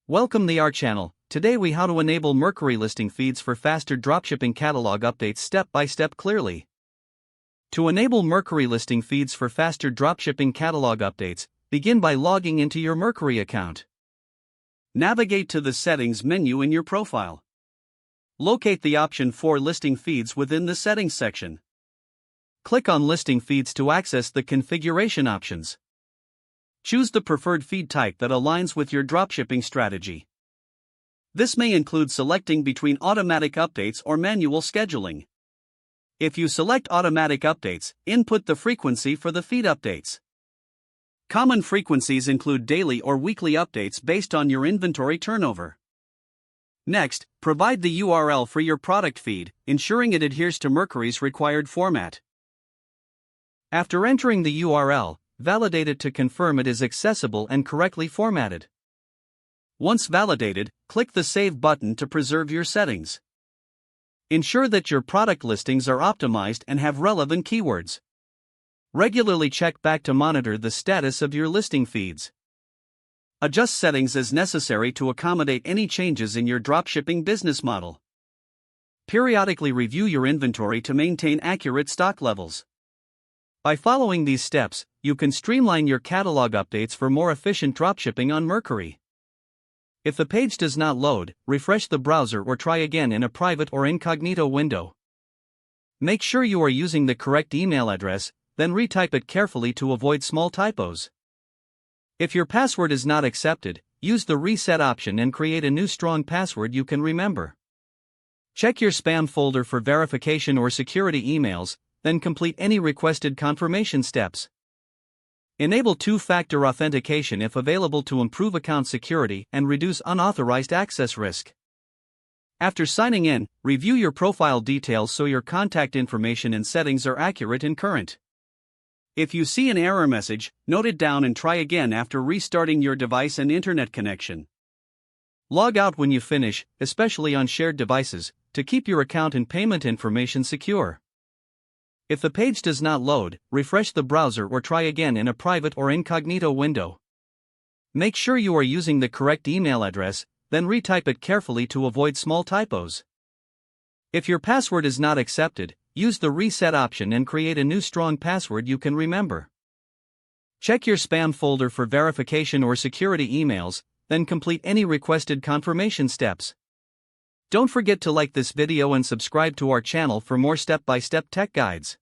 Welcome to our channel. Today we how to enable Mercari listing feeds for faster dropshipping catalog updates step by step clearly. To enable Mercari listing feeds for faster dropshipping catalog updates, begin by logging into your Mercari account. Navigate to the settings menu in your profile. Locate the option for listing feeds within the settings section. Click on listing feeds to access the configuration options. Choose the preferred feed type that aligns with your dropshipping strategy. This may include selecting between automatic updates or manual scheduling. If you select automatic updates, input the frequency for the feed updates. Common frequencies include daily or weekly updates based on your inventory turnover. Next, provide the URL for your product feed, ensuring it adheres to Mercari's required format. After entering the URL, validate it to confirm it is accessible and correctly formatted. Once validated, click the Save button to preserve your settings. Ensure that your product listings are optimized and have relevant keywords. Regularly check back to monitor the status of your listing feeds. Adjust settings as necessary to accommodate any changes in your dropshipping business model. Periodically review your inventory to maintain accurate stock levels. By following these steps, you can streamline your catalog updates for more efficient dropshipping on Mercari. If the page does not load, refresh the browser or try again in a private or incognito window. Make sure you are using the correct email address, then retype it carefully to avoid small typos. If your password is not accepted, use the reset option and create a new strong password you can remember. Check your spam folder for verification or security emails, then complete any requested confirmation steps. Enable two-factor authentication if available to improve account security and reduce unauthorized access risk. After signing in, review your profile details so your contact information and settings are accurate and current. If you see an error message, note it down and try again after restarting your device and internet connection. Log out when you finish, especially on shared devices, to keep your account and payment information secure. If the page does not load, refresh the browser or try again in a private or incognito window. Make sure you are using the correct email address, then retype it carefully to avoid small typos. If your password is not accepted, use the reset option and create a new strong password you can remember. Check your spam folder for verification or security emails, then complete any requested confirmation steps. Don't forget to like this video and subscribe to our channel for more step-by-step tech guides.